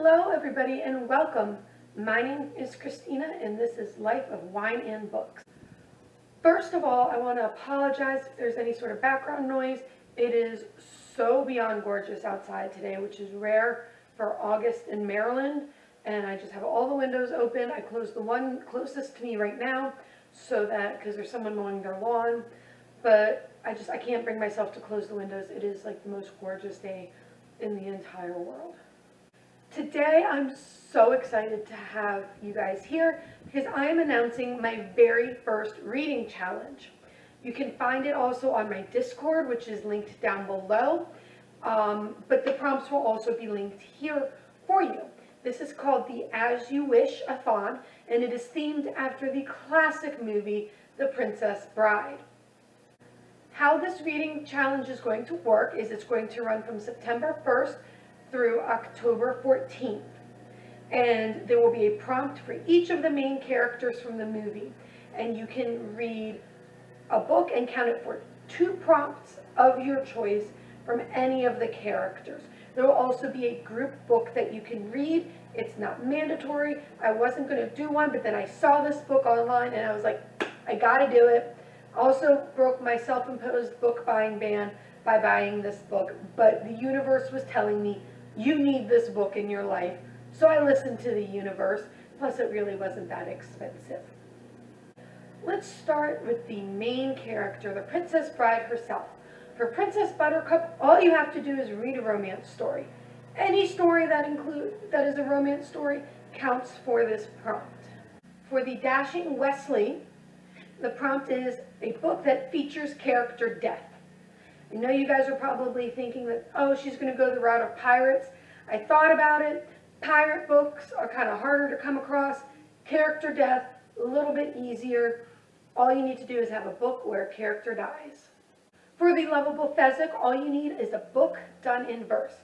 Hello everybody and welcome. My name is Christina and this is Life of Wine and Books. First of all, I want to apologize if there's any sort of background noise. It is so beyond gorgeous outside today, which is rare for August in Maryland, and I just have all the windows open. I closed the one closest to me right now so that, because there's someone mowing their lawn, but I can't bring myself to close the windows. It is like the most gorgeous day in the entire world. Today I'm so excited to have you guys here because I am announcing my very first reading challenge. You can find it also on my Discord, which is linked down below, but the prompts will also be linked here for you. This is called the As You Wish-a-thon, and it is themed after the classic movie, The Princess Bride. How this reading challenge is going to work is it's going to run from September 1st through October 14th. And there will be a prompt for each of the main characters from the movie. And you can read a book and count it for 2 prompts of your choice from any of the characters. There will also be a group book that you can read. It's not mandatory. I wasn't going to do one, but then I saw this book online and I was like, I gotta do it. Also broke my self-imposed book buying ban by buying this book, but the universe was telling me, you need this book in your life. So I listened to the universe, plus it really wasn't that expensive. Let's start with the main character, the Princess Bride herself. For Princess Buttercup, all you have to do is read a romance story. Any story that is a romance story counts for this prompt. For the dashing Westley, the prompt is a book that features character death. I know you guys are probably thinking that, oh, she's going to go the route of pirates. I thought about it. Pirate books are kind of harder to come across. Character death, a little bit easier. All you need to do is have a book where a character dies. For the lovable Fezzick, all you need is a book done in verse.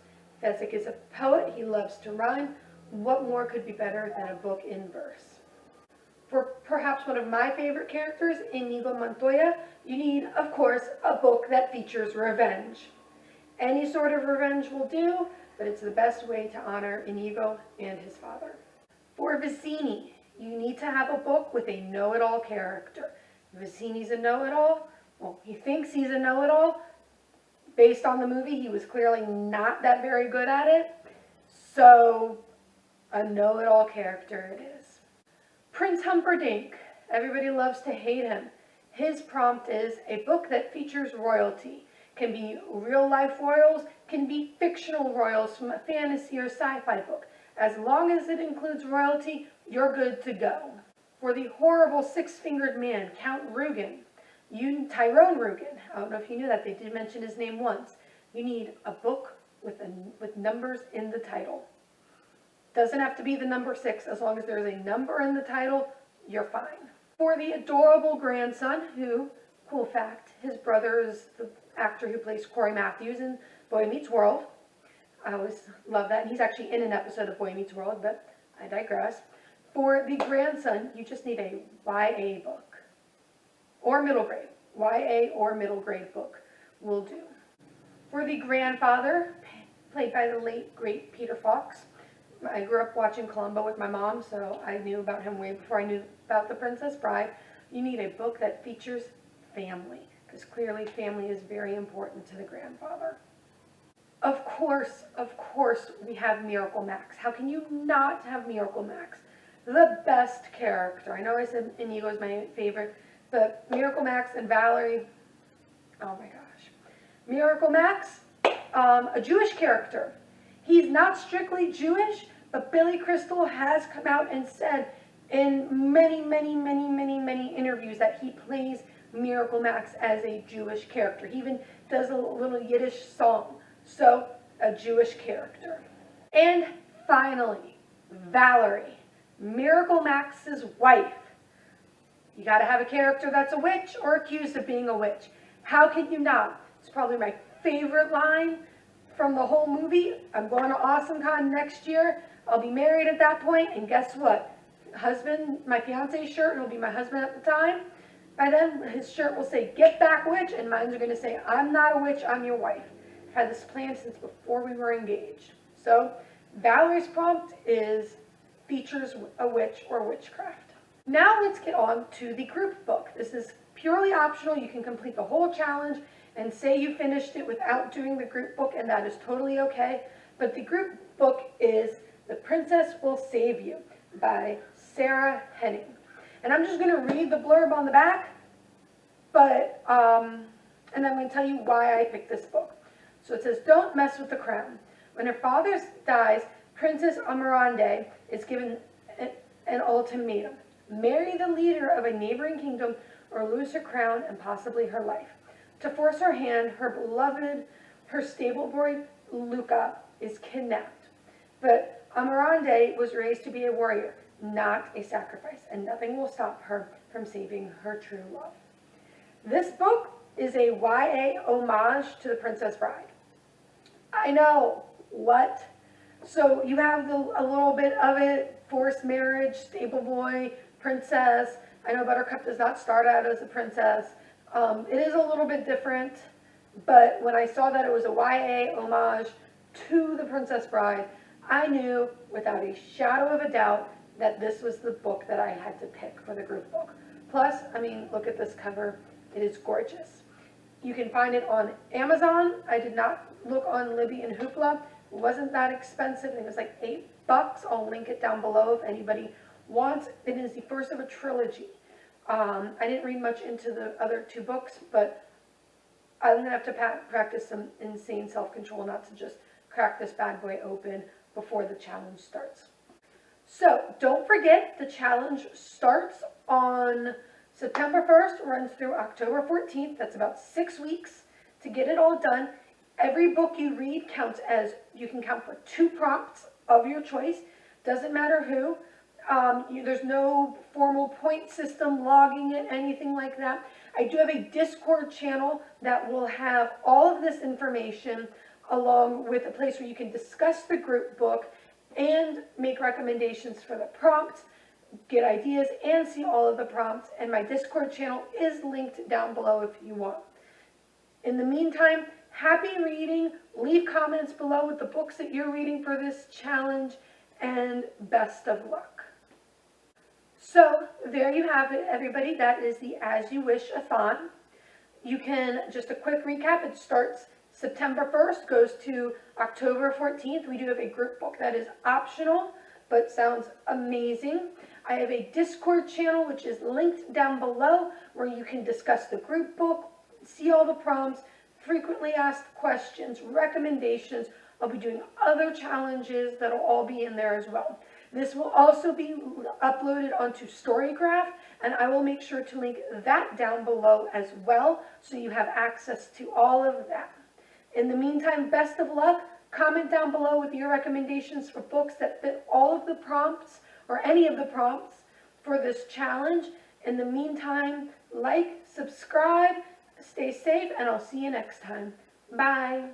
Fezzick is a poet. He loves to rhyme. What more could be better than a book in verse? For perhaps one of my favorite characters, Inigo-a, you need, of course, a book that features revenge. Any sort of revenge will do, but it's the best way to honor Inigo and his father. For Vizzini, you need to have a book with a know-it-all character. Vizzini's a know-it-all. Well, he thinks he's a know-it-all. Based on the movie, he was clearly not that very good at it. So, a know-it-all character it is. Prince Humperdink, everybody loves to hate him. His prompt is a book that features royalty. Can be real life royals, can be fictional royals from a fantasy or sci-fi book. As long as it includes royalty, you're good to go. For the horrible 6-fingered man, Count Rugen, Tyrone Rugen, I don't know if you knew that, they did mention his name once. You need a book with numbers in the title. Doesn't have to be the number 6. As long as there's a number in the title, you're fine. For the adorable grandson, who, cool fact, his brother is the actor who plays Corey Matthews in Boy Meets World. I always love that. And he's actually in an episode of Boy Meets World, but I digress. For the grandson, you just need a YA book. Or middle grade. YA or middle grade book will do. For the grandfather, played by the late, great Peter Fox, I grew up watching Columbo with my mom, so I knew about him way before I knew about The Princess Bride. You need a book that features family, because clearly family is very important to the grandfather. Of course, we have Miracle Max. How can you not have Miracle Max? The best character. I know I said Inigo is my favorite, but Miracle Max and Valerie, oh my gosh. Miracle Max, a Jewish character. He's not strictly Jewish, but Billy Crystal has come out and said in many interviews that he plays Miracle Max as a Jewish character. He even does a little Yiddish song. So, a Jewish character. And finally, Valerie, Miracle Max's wife. You gotta have a character that's a witch or accused of being a witch. How can you not? It's probably my favorite line from the whole movie. I'm going to AwesomeCon next year. I'll be married at that point, and guess what? Husband, my fiance's shirt, he'll be my husband at the time. By then, his shirt will say, "Get back, witch," and mine's are going to say, "I'm not a witch, I'm your wife." I've had this planned since before we were engaged. So, Valerie's prompt is features a witch or witchcraft. Now let's get on to the group book. This is purely optional. You can complete the whole challenge and say you finished it without doing the group book, and that is totally okay. But the group book is The Princess Will Save You by Sarah Henning. And I'm just going to read the blurb on the back, but and I'm going to tell you why I picked this book. So it says, don't mess with the crown. When her father dies, Princess Amarande is given an ultimatum. Marry the leader of a neighboring kingdom or lose her crown and possibly her life. To force her hand, her stable boy, Luca, is kidnapped. But Amarande was raised to be a warrior, not a sacrifice, and nothing will stop her from saving her true love. This book is a YA homage to The Princess Bride. I know, what? So you have a little bit of it, forced marriage, stable boy, princess. I know Buttercup does not start out as a princess. It is a little bit different, but when I saw that it was a YA homage to The Princess Bride, I knew without a shadow of a doubt that this was the book that I had to pick for the group book. Plus, I mean, look at this cover. It is gorgeous. You can find it on Amazon. I did not look on Libby and Hoopla. It wasn't that expensive. It was like $8. I'll link it down below if anybody wants. It is the first of a trilogy. I didn't read much into the other two books, but I'm going to have to practice some insane self-control not to just crack this bad boy open before the challenge starts. So don't forget, the challenge starts on September 1st, runs through October 14th. That's about 6 weeks to get it all done. Every book you read counts as, you can count for 2 prompts of your choice. Doesn't matter who. There's no formal point system, logging it, anything like that. I do have a Discord channel that will have all of this information along with a place where you can discuss the group book and make recommendations for the prompts, get ideas, and see all of the prompts. And my Discord channel is linked down below if you want. In the meantime, happy reading. Leave comments below with the books that you're reading for this challenge, and best of luck. So there you have it, everybody. That is the As You Wish-a-thon. You can, just a quick recap, it starts September 1st, goes to October 14th. We do have a group book that is optional, but sounds amazing. I have a Discord channel, which is linked down below, where you can discuss the group book, see all the prompts, frequently asked questions, recommendations. I'll be doing other challenges that'll all be in there as well. This will also be uploaded onto Storygraph, and I will make sure to link that down below as well, so you have access to all of that. In the meantime, best of luck. Comment down below with your recommendations for books that fit all of the prompts, or any of the prompts for this challenge. In the meantime, like, subscribe, stay safe, and I'll see you next time. Bye.